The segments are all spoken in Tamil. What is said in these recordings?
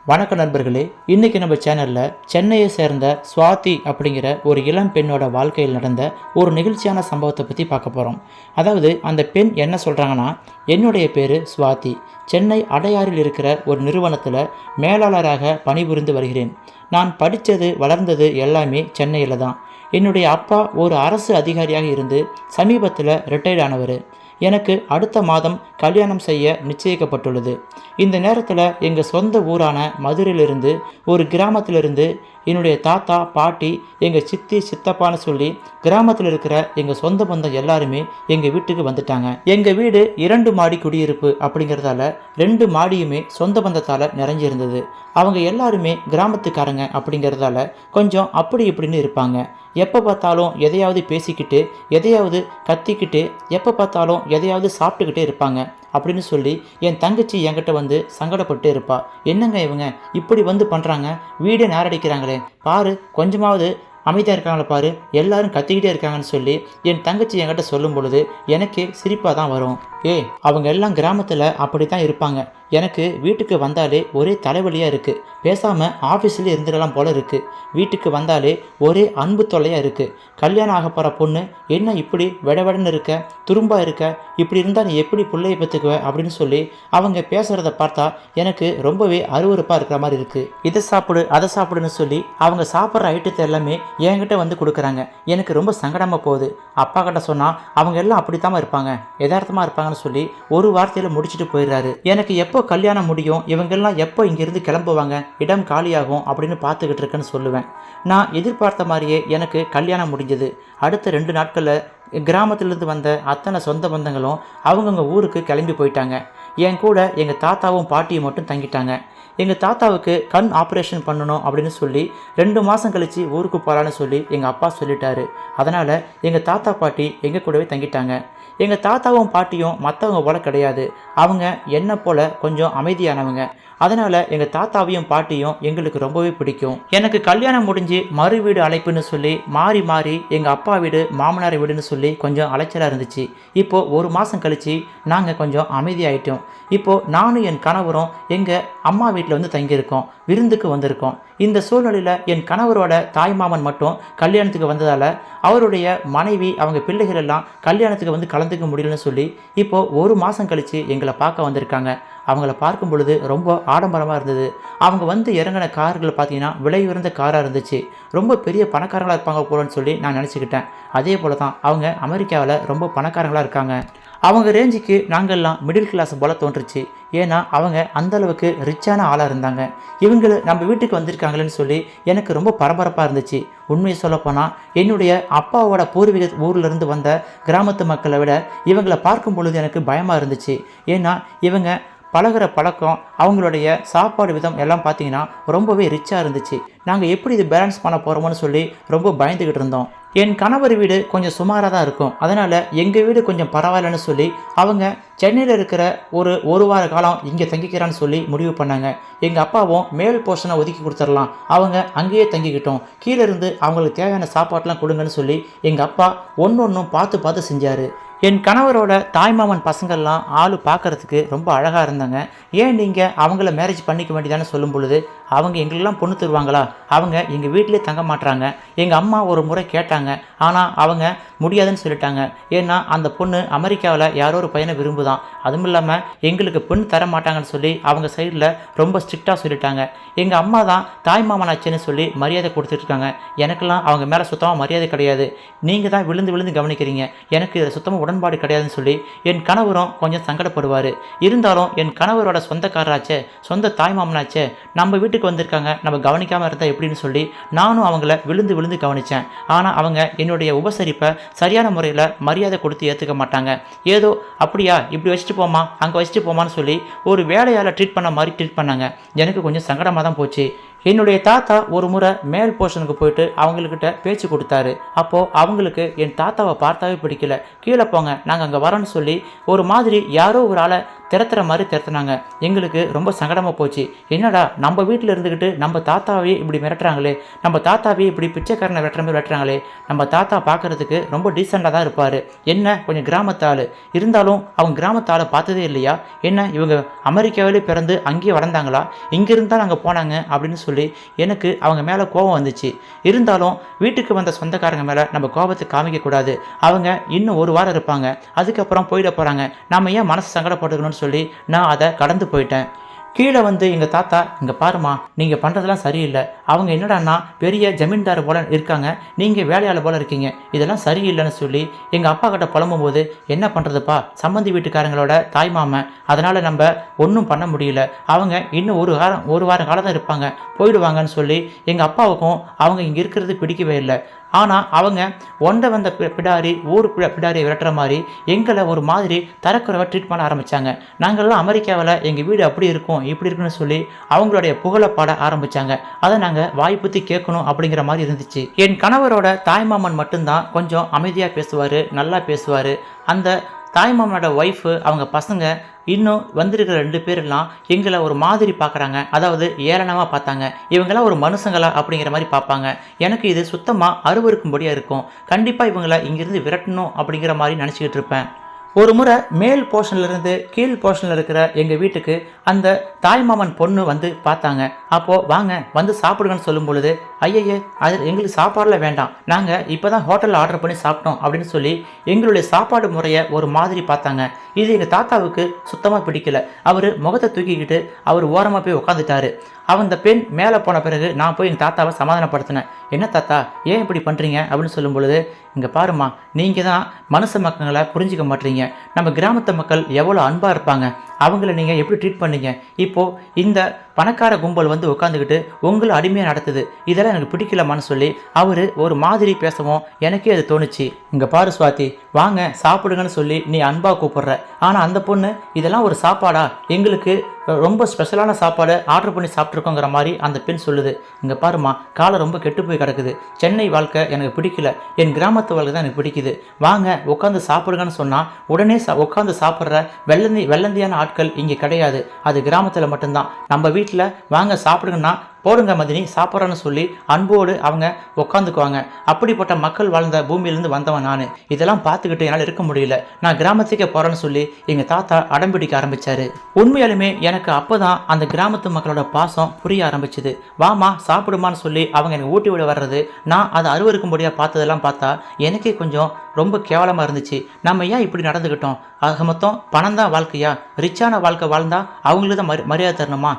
வணக்க நண்பர்களே, இன்றைக்கி நம்ம சேனலில் சென்னையை சேர்ந்த சுவாதி அப்படிங்கிற ஒரு இளம் பெண்ணோட வாழ்க்கையில் நடந்த ஒரு நிகழ்ச்சியான சம்பவத்தை பற்றி பார்க்க போகிறோம். அதாவது அந்த பெண் என்ன சொல்கிறாங்கன்னா, என்னுடைய பேர் சுவாதி, சென்னை அடையாறில் இருக்கிற ஒரு நிறுவனத்தில் மேலாளராக பணிபுரிந்து வருகிறேன். நான் படித்தது வளர்ந்தது எல்லாமே சென்னையில் தான். என்னுடைய அப்பா ஒரு அரசு அதிகாரியாக இருந்து சமீபத்தில் ரிட்டையர்ட் ஆனவர். எனக்கு அடுத்த மாதம் கல்யாணம் செய்ய நிச்சயிக்கப்பட்டுள்ளது. இந்த நேரத்தில் எங்கள் சொந்த ஊரான மதுரையிலிருந்து ஒரு கிராமத்திலிருந்து என்னுடைய தாத்தா பாட்டி எங்கள் சித்தி சித்தப்பான்னு சொல்லி கிராமத்தில் இருக்கிற எங்கள் சொந்த பந்தம் எல்லாருமே எங்கள் வீட்டுக்கு வந்துட்டாங்க. எங்கள் வீடு 2 மாடி குடியிருப்பு அப்படிங்கிறதால 2 மாடியுமே சொந்த பந்தத்தால் நிறைஞ்சிருந்தது. அவங்க எல்லாருமே கிராமத்துக்காரங்க அப்படிங்கிறதால கொஞ்சம் அப்படி இப்படின்னு இருப்பாங்க. எப்போ பார்த்தாலும் எதையாவது பேசிக்கிட்டு எதையாவது கத்திக்கிட்டு எப்போ பார்த்தாலும் எதையாவது சாப்பிட்டுக்கிட்டே இருப்பாங்க அப்படின்னு சொல்லி என் தங்கச்சி என்கிட்ட வந்து சங்கடப்பட்டு இருப்பா. என்னங்க இவங்க இப்படி வந்து பண்ணுறாங்க, வீடே நாரடிக்கிறாங்களே, பாரு கொஞ்சமாவது அமைதியாக இருக்காங்களே பாரு, எல்லாரும் கத்திக்கிட்டே இருக்காங்கன்னு சொல்லி என் தங்கச்சி என்கிட்ட சொல்லும் பொழுது எனக்கே சிரிப்பாக தான் வரும். அவங்க எல்லாம் கிராமத்தில் அப்படி தான் இருப்பாங்க. எனக்கு வீட்டுக்கு வந்தாலே ஒரே தலைவலியாக இருக்குது. பேசாமல் ஆஃபீஸ்லேயே இருந்துடலாம் போல இருக்குது. வீட்டுக்கு வந்தாலே ஒரே அன்பு தொல்லையாக இருக்குது. கல்யாணம் ஆக போகிற பொண்ணு என்ன இப்படி விடவிடன்னு இருக்க, துரும்பா இருக்க, இப்படி இருந்தால் நீ எப்படி பிள்ளையை பெற்றுக்குவ அப்படின்னு சொல்லி அவங்க பேசுகிறத பார்த்தா எனக்கு ரொம்பவே அருவருப்பாக இருக்கிற மாதிரி இருக்குது. இதை சாப்பிடு அதை சாப்பிடுன்னு சொல்லி அவங்க சாப்பிட்ற ஐட்டத்தை எல்லாமே என்கிட்ட வந்து கொடுக்குறாங்க. எனக்கு ரொம்ப சங்கடமாக போகுது. அப்பா கிட்ட சொன்னால் அவங்க எல்லாம் அப்படித்தாம இருப்பாங்க, யதார்த்தமாக இருப்பாங்கன்னு சொல்லி ஒரு வார்த்தையில் முடிச்சுட்டு போயிடுறாரு. எனக்கு எப்போ கல்யாணம் முடியும், இவங்கெல்லாம் எப்போ இங்கேருந்து கிளம்புவாங்க, இடம் காலியாகும் அப்படின்னு பார்த்துக்கிட்டு இருக்கேன்னு சொல்லுவேன். நான் எதிர்பார்த்த மாதிரியே எனக்கு கல்யாணம் முடிஞ்சது. அடுத்த 2 நாட்களில் கிராமத்திலிருந்து வந்த அத்தனை சொந்த பந்தங்களும் அவங்கவுங்க ஊருக்கு கிளம்பி போயிட்டாங்க. என் கூட எங்கள் தாத்தாவும் பாட்டியும் மட்டும் தங்கிட்டாங்க. எங்கள் தாத்தாவுக்கு கண் ஆப்ரேஷன் பண்ணணும் அப்படின்னு சொல்லி 2 மாதம் கழித்து ஊருக்கு போகலான்னு சொல்லி எங்கள் அப்பா சொல்லிட்டாரு. அதனால் எங்கள் தாத்தா பாட்டி எங்கள் கூடவே தங்கிட்டாங்க. எங்கள் தாத்தாவும் பாட்டியும் மற்றவங்க போல கிடையாது. அவங்க என்னை போல் கொஞ்சம் அமைதியானவங்க. அதனால் எங்கள் தாத்தாவையும் பாட்டியும் எங்களுக்கு ரொம்பவே பிடிக்கும். எனக்கு கல்யாணம் முடிஞ்சு மறு வீடு அழைப்புன்னு சொல்லி மாறி மாறி எங்கள் அப்பா வீடு மாமனார் வீடுன்னு சொல்லி கொஞ்சம் அலைச்சலாக இருந்துச்சு. இப்போது 1 மாதம் கழித்து நாங்கள் கொஞ்சம் அமைதியாயிட்டோம். இப்போது நானும் என் கணவரும் எங்கள் அம்மா வீட்டில் வந்து தங்கியிருக்கோம், விருந்துக்கு வந்திருக்கோம். இந்த சூழ்நிலையில் என் கணவரோட தாய்மாமன் மட்டும் கல்யாணத்துக்கு வந்ததால் அவருடைய மனைவி அவங்க பிள்ளைகள் எல்லாம் கல்யாணத்துக்கு வந்து கலந்துக்க முடியலன்னு சொல்லி இப்போது 1 மாதம் கழித்து எங்களை பார்க்க வந்திருக்காங்க. அவங்கள பார்க்கும் பொழுது ரொம்ப ஆடம்பரமாக இருந்தது. அவங்க வந்து இறங்கின கார்கள் பார்த்தீங்கன்னா விலை உயர்ந்த காராக இருந்துச்சு. ரொம்ப பெரிய பணக்காரங்களாக இருப்பாங்க போலன்னு சொல்லி நான் நினச்சிக்கிட்டேன். அதே போல் தான் அவங்க அமெரிக்காவில் ரொம்ப பணக்காரங்களாக இருக்காங்க. அவங்க ரேஞ்சுக்கு நாங்கள்லாம் மிடில் கிளாஸ் போல் தோன்றுச்சு. ஏன்னா அவங்க அந்தளவுக்கு ரிச்சான ஆளாக இருந்தாங்க. இவங்க நம்ம வீட்டுக்கு வந்திருக்காங்களேன்னு சொல்லி எனக்கு ரொம்ப பரபரப்பாக இருந்துச்சு. உண்மையை சொல்லப்போனால் என்னுடைய அப்பாவோட பூர்வீக ஊர்லேருந்து வந்த கிராமத்து மக்களை விட இவங்களை பார்க்கும் பொழுது எனக்கு பயமாக இருந்துச்சு. ஏன்னா இவங்க பழகிற பழக்கம், அவங்களுடைய சாப்பாடு விதம் எல்லாம் பார்த்தீங்கன்னா ரொம்பவே ரிச்சாக இருந்துச்சு. நாங்கள் எப்படி இது பேலன்ஸ் பண்ண போகிறோமோன்னு சொல்லி ரொம்ப பயந்துக்கிட்டு இருந்தோம். என் கணவர் வீடு கொஞ்சம் சுமாராக தான் இருக்கும். அதனால் எங்கள் வீடு கொஞ்சம் பரவாயில்லன்னு சொல்லி அவங்க சென்னையில் இருக்கிற ஒரு வார காலம் இங்கே தங்கிக்கிறான்னு சொல்லி முடிவு பண்ணாங்க. எங்கள் அப்பாவும் மேல் போர்ஷனை ஒதுக்கி கொடுத்துடலாம், அவங்க அங்கேயே தங்கிக்கிட்டோம், கீழே இருந்து அவங்களுக்கு தேவையான சாப்பாட்டெலாம் கொடுங்கன்னு சொல்லி எங்கள் அப்பா ஒன்றும் பார்த்து பார்த்து செஞ்சார். என் கணவரோட தாய்மாமன் பசங்கள்லாம் ஆள் பார்க்குறதுக்கு ரொம்ப அழகாக இருந்தாங்க. ஏன் நீங்கள் அவங்கள மேரேஜ் பண்ணிக்க வேண்டியதானு சொல்லும் பொழுது அவங்க எங்களெல்லாம் பொண்ணு தருவாங்களா, அவங்க எங்கள் வீட்டிலே தங்க மாட்டுறாங்க. எங்கள் அம்மா ஒரு முறை கேட்டாங்க, ஆனால் அவங்க முடியாதுன்னு சொல்லிட்டாங்க. ஏன்னா அந்த பொண்ணு அமெரிக்காவில் யாரோ ஒரு பையனை விரும்புதான், அதுவும் இல்லாமல் எங்களுக்கு பெண் தர மாட்டாங்கன்னு சொல்லி அவங்க சைடில் ரொம்ப ஸ்ட்ரிக்டாக சொல்லிட்டாங்க. எங்கள் அம்மா தான் தாய்மாமனாச்சுன்னு சொல்லி மரியாதை கொடுத்துட்ருக்காங்க. எனக்கெல்லாம் அவங்க மேலே சுத்தமாக மரியாதை கிடையாது. நீங்கள் தான் விழுந்து விழுந்து கவனிக்கிறீங்க, எனக்கு இதில் சுத்தமாக உடன்பாடு கிடையாதுன்னு சொல்லி என் கணவரும் கொஞ்சம் சங்கடப்படுவார். இருந்தாலும் என் கணவரோட சொந்தக்காரராச்சே, சொந்த தாய்மாமனாச்சே, நம்ம வீட்டுக்கு வந்திருக்காங்க, நம்ம கவனிக்காமல் இருந்தால் எப்படின்னு சொல்லி நானும் அவங்கள விழுந்து விழுந்து கவனித்தேன். ஆனால் அவங்க என்னுடைய உபசரிப்பை சரியான முறையில் மரியாதை கொடுத்து ஏற்றுக்க மாட்டாங்க. ஏதோ அப்படியா இப்படி வச்சுட்டு போமா அங்கே வச்சுட்டு போமான்னு சொல்லி ஒரு வேலையால் ட்ரீட் பண்ண மாதிரி ட்ரீட் பண்ணாங்க. எனக்கு கொஞ்சம் சங்கடமாக தான் போச்சு. என்னுடைய தாத்தா ஒரு முறை மேல் போர்ஷனுக்கு போயிட்டு அவங்கக்கிட்ட பேச்சு கொடுத்தாரு. அப்போது அவங்களுக்கு என் தாத்தாவை பார்த்தாவே பிடிக்கல. கீழே போங்க, நாங்கள் அங்கே வரோன்னு சொல்லி ஒரு மாதிரி யாரோ ஒரு ஆளை திறத்துற மாதிரி திறத்துனாங்க. எங்களுக்கு ரொம்ப சங்கடமாக போச்சு. என்னடா நம்ம வீட்டில் இருந்துக்கிட்டு நம்ம தாத்தாவையே இப்படி மிரட்டுறாங்களே, நம்ம தாத்தாவையே இப்படி பிச்சைக்காரனை வெட்டுற மாதிரி வெட்டுறாங்களே. நம்ம தாத்தா பார்க்குறதுக்கு ரொம்ப டீசெண்டாக தான் இருப்பார், என்ன கொஞ்சம் கிராமத்து ஆள், இருந்தாலும் அவங்க கிராமத்து ஆளை பார்த்ததே இல்லையா, என்ன இவங்க அமெரிக்காவிலே பிறந்து அங்கேயே வளர்ந்தாங்களா, இங்கிருந்து தான் அங்கே போனாங்க அப்படின்னு சொல்லி எனக்கு அவங்க மேலே கோபம் வந்துச்சு. இருந்தாலும் வீட்டுக்கு வந்த சொந்தக்காரங்க மேலே நம்ம கோபத்தை காமிக்கக்கூடாது, அவங்க இன்னும் ஒரு வாரம் இருப்பாங்க, அதுக்கப்புறம் போயிட போகிறாங்க, நம்ம ஏன் மனசு சங்கடப்பட்டுக்கணும்னு சொல்லி நான் அதை கடந்து போயிட்டேன். கீழே வந்து எங்கள் தாத்தா, இங்கே பாருமா, நீங்கள் பண்ணுறதெல்லாம் சரியில்லை, அவங்க என்னடான்னா பெரிய ஜமீன்தார் போல் இருக்காங்க, நீங்கள் வேலையாளர் போல் இருக்கீங்க, இதெல்லாம் சரியில்லைன்னு சொல்லி எங்கள் அப்பா கிட்ட புலம்பும்போது, என்ன பண்ணுறதுப்பா, சம்மந்தி வீட்டுக்காரங்களோட தாய் மாமன், அதனால் நம்ம ஒன்றும் பண்ண முடியல, அவங்க இன்னும் ஒரு வாரம் காலம் தான் இருப்பாங்க, போயிடுவாங்கன்னு சொல்லி எங்கள் அப்பாவுக்கும் அவங்க இங்கே இருக்கிறது பிடிக்கவே இல்லை. ஆனால் அவங்க ஒன்றை வந்த பிடாரி ஊர் பிடாரியை விரட்டுற மாதிரி எங்களை ஒரு மாதிரி தரக்குறைவாக ட்ரீட் பண்ண ஆரம்பித்தாங்க. நாங்கள்லாம் அமெரிக்காவில் எங்கள் வீடு அப்படி இருக்கும் இப்படி இருக்குன்னு சொல்லி அவங்களுடைய புகழை பாட ஆரம்பித்தாங்க. அதை நாங்கள் வாய்ப்புத்தி கேட்கணும் அப்படிங்கிற மாதிரி இருந்துச்சு. என் கணவரோட தாய்மாமன் மட்டும்தான் கொஞ்சம் அமைதியாக பேசுவார், நல்லா பேசுவார். அந்த தாய்மாமனோட ஒய்ஃபு, அவங்க பசங்க, இன்னும் வந்திருக்கிற 2 பேரெல்லாம் எங்களை ஒரு மாதிரி பார்க்குறாங்க, அதாவது ஏளனமாக பார்த்தாங்க. இவங்களாம் ஒரு மனுஷங்களா அப்படிங்கிற மாதிரி பார்ப்பாங்க. எனக்கு இது சுத்தமாக அருவருக்கும்படியாக இருக்கும். கண்டிப்பாக இவங்களை இங்கேருந்து விரட்டணும் அப்படிங்கிற மாதிரி நினச்சிக்கிட்டு இருப்பேன். ஒரு முறை மேல் போர்ஷன்லேருந்து கீழ் போர்ஷனில் இருக்கிற எங்கள் வீட்டுக்கு அந்த தாய்மாமன் பொண்ணு வந்து பார்த்தாங்க. அப்போது வாங்க வந்து சாப்பிடுங்கன்னு சொல்லும் பொழுது, ஐயையே அது எங்களுக்கு சாப்பாடில் வேண்டாம், நாங்கள் இப்போ தான் ஹோட்டலில் ஆர்டர் பண்ணி சாப்பிட்டோம் அப்படின்னு சொல்லி எங்களுடைய சாப்பாடு முறையை ஒரு மாதிரி பார்த்தாங்க. இது எங்கள் தாத்தாவுக்கு சுத்தமாக பிடிக்கல. அவர் முகத்தை தூக்கிக்கிட்டு அவர் ஓரமாக போய் உட்காந்துட்டாரு. அந்த பெண் மேலே போன பிறகு நான் போய் எங்கள் தாத்தாவை சமாதானப்படுத்தினேன். என்ன தாத்தா, ஏன் இப்படி பண்ணுறீங்க அப்படின்னு சொல்லும் பொழுது, இங்கே பாருமா, நீங்கள் தான் மனுஷ மக்களை புரிஞ்சிக்க மாட்டீங்க, நம்ம கிராமத்து மக்கள் எவ்வளோ அன்பாக இருப்பாங்க, அவங்கள நீங்கள் எப்படி ட்ரீட் பண்ணீங்க, இப்போது இந்த பணக்கார கும்பல் வந்து உட்காந்துக்கிட்டு உங்களை அடிமையாக நடத்துது, இதெல்லாம் எனக்கு பிடிக்கலமான்னு சொல்லி அவர் ஒரு மாதிரி பேசவும் எனக்கே அது தோணுச்சு. இங்கே பாரு சுவாதி, வாங்க சாப்பிடுங்கன்னு சொல்லி நீ அன்பாக கூப்பிட்ற, ஆனால் அந்த பொண்ணு இதெல்லாம் ஒரு சாப்பாடா, எங்களுக்கு ரொம்ப ஸ்பெஷலான சாப்பாடு ஆர்டர் பண்ணி சாப்பிட்ருக்கோங்கிற மாதிரி அந்த பெண் சொல்லுது. இங்கே பாருமா, காலை ரொம்ப கெட்டு போய் கிடக்குது, சென்னை வாழ்க்கை எனக்கு பிடிக்கல, என் கிராமத்து வாழ்க்கை தான் எனக்கு பிடிக்குது, வாங்க உட்காந்து சாப்பிடுங்கன்னு சொன்னால் உடனே உட்காந்து சாப்பிட்ற வெள்ளந்தியான ஆட்கள் இங்கே கிடையாது, அது கிராமத்தில் மட்டும்தான். நம்ம வீட்டில் வாங்க சாப்பிடுங்கன்னா போடுங்க மதினி சாப்பிட்றேன்னு சொல்லி அன்போடு அவங்க உட்காந்துக்குவாங்க. அப்படிப்பட்ட மக்கள் வாழ்ந்த பூமியிலேருந்து வந்தவன் நான். இதெல்லாம் பார்த்துக்கிட்டு என்னால் இருக்க முடியல, நான் கிராமத்துக்கே போகிறேன்னு சொல்லி எங்கள் தாத்தா அடம்பிடிக்க ஆரம்பித்தார். உண்மையாலுமே எனக்கு அப்போ தான் அந்த கிராமத்து மக்களோட பாசம் புரிய ஆரம்பிச்சுது. வாமா சாப்பிடுமான்னு சொல்லி அவங்க எனக்கு ஊட்டி விட வர்றது, நான் அதை அருவருக்கும்படியாக பார்த்ததெல்லாம் பார்த்தா எனக்கே கொஞ்சம் ரொம்ப கேவலமாக இருந்துச்சு. நம்ம ஏன் இப்படி நடந்துக்கிட்டோம்? ஆக மொத்தம் பணம் தான் வாழ்க்கையா? ரிச்சான வாழ்க்கை வாழ்ந்தா அவங்களுக்கு தான் மரியாதை தரணுமா?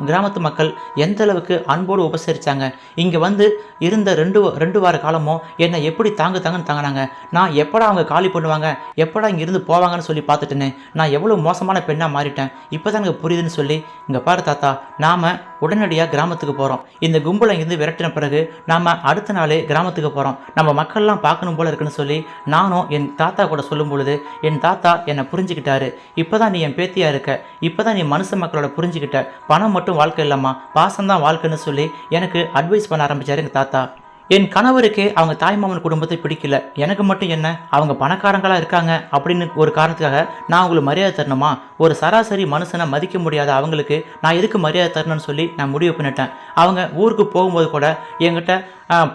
கிராமத்து மக்கள் எந்த அளவுக்கு அன்போடு உபசரித்தாங்க. இங்கே வந்து இருந்த ரெண்டு வார காலமும் என்னை எப்படி தாங்கன்னு தாங்கினாங்க. நான் எப்படா அவங்க காலி பண்ணுவாங்க, எப்படா இங்கேருந்து போவாங்கன்னு சொல்லி பார்த்துட்டேன்னு நான் எவ்வளோ மோசமான பெண்ணாக மாறிட்டேன், இப்போ தான் எனக்கு புரியுதுன்னு சொல்லி, இங்கே பாரு தாத்தா, நாம் உடனடியாக கிராமத்துக்கு போகிறோம். இந்த கும்பலை இங்கேருந்து விரட்டின பிறகு நாம் அடுத்த நாளே கிராமத்துக்கு போகிறோம். நம்ம மக்கள்லாம் பார்க்கணும் போல இருக்குன்னு சொல்லி நானும் என் தாத்தா கூட சொல்லும் பொழுது என் தாத்தா என்னை புரிஞ்சுக்கிட்டாரு. இப்போ தான் நீ என் பேத்தியாக இருக்க, இப்போ தான் நீ மனுஷ மக்களோட புரிஞ்சுக்கிட்ட, பணம் மட்டும் வாழ்க்கை இல்லைம்மா, பாசம்தான் வாழ்க்கைன்னு சொல்லி எனக்கு அட்வைஸ் பண்ண ஆரம்பித்தார் எங்கள் தாத்தா. என் கணவருக்கே அவங்க தாய்மாமன் குடும்பத்தை பிடிக்கல, எனக்கு மட்டும் என்ன, அவங்க பணக்காரங்களாக இருக்காங்க அப்படின்னு ஒரு காரணத்துக்காக நான் அவங்களுக்கு மரியாதை தரணுமா? ஒரு சராசரி மனுஷனை மதிக்க முடியாத அவங்களுக்கு நான் எதுக்கு மரியாதை தரணும்னு சொல்லி நான் முடிவு பண்ணிட்டேன். அவங்க ஊருக்கு போகும்போது கூட என்கிட்ட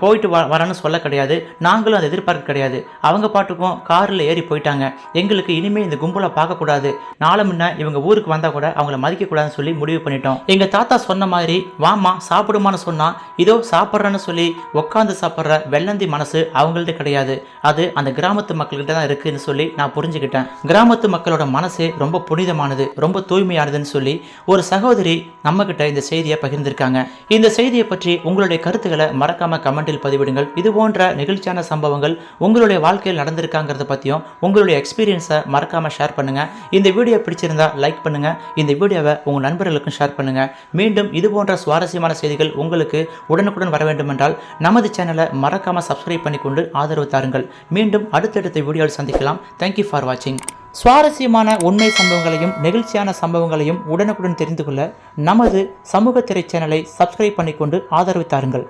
போயிட்டு வரேன்னு சொல்ல கிடையாது, நாங்களும் அதை எதிர்பார்க்க கிடையாது. அவங்க பாட்டுக்கும் காரில் ஏறி போயிட்டாங்க. எங்களுக்கு இனிமேல் இந்த கும்பலை பார்க்கக்கூடாது, நாளை முன்ன இவங்க ஊருக்கு வந்தால் கூட அவங்கள மதிக்கக்கூடாதுன்னு சொல்லி முடிவு பண்ணிட்டோம். எங்கள் தாத்தா சொன்ன மாதிரி வாமா சாப்பிடுமான்னு சொன்னால் இதோ சாப்பிட்றேன்னு சொல்லி உட்காந்து சாப்பிட்ற வெள்ளந்தி மனசு அவங்கள்ட்ட கிடையாது, அது அந்த கிராமத்து மக்கள்கிட்ட தான் இருக்குதுன்னு சொல்லி நான் புரிஞ்சுக்கிட்டேன். கிராமத்து மக்களோட மனசு ரொம்ப புனிதமானது, ரொம்ப தூய்மையானதுன்னு சொல்லி ஒரு சகோதரி நம்மக்கிட்ட இந்த செய்தியை பகிர்ந்திருக்காங்க. இந்த செய்தியை பற்றி உங்களுடைய கருத்துக்களை மறக்காம கமெண்டில் பதிவிடுங்கள். இது போன்ற நெகிழ்ச்சியான சம்பவங்கள் உங்களுடைய வாழ்க்கையில் நடந்திருக்காங்கிறத பற்றியும் உங்களுடைய எக்ஸ்பீரியன்ஸை மறக்காமல் ஷேர் பண்ணுங்கள். இந்த வீடியோ பிடிச்சிருந்தா லைக் பண்ணுங்கள். இந்த வீடியோவை உங்கள் நண்பர்களுக்கும் ஷேர் பண்ணுங்கள். மீண்டும் இது போன்ற சுவாரஸ்யமான செய்திகள் உங்களுக்கு உடனுக்குடன் வர வேண்டும் என்றால் நமது சேனலை மறக்காமல் சப்ஸ்கிரைப் பண்ணிக்கொண்டு ஆதரவு தாருங்கள். மீண்டும் அடுத்தடுத்த வீடியோவில் சந்திக்கலாம். தேங்க்யூ ஃபார் வாட்சிங். சுவாரஸ்யமான உண்மை சம்பவங்களையும் நெகிழ்ச்சியான சம்பவங்களையும் உடனுக்குடன் தெரிந்து கொள்ள நமது சமூக திரை சேனலை சப்ஸ்கிரைப் பண்ணிக்கொண்டு ஆதரவு தாருங்கள்.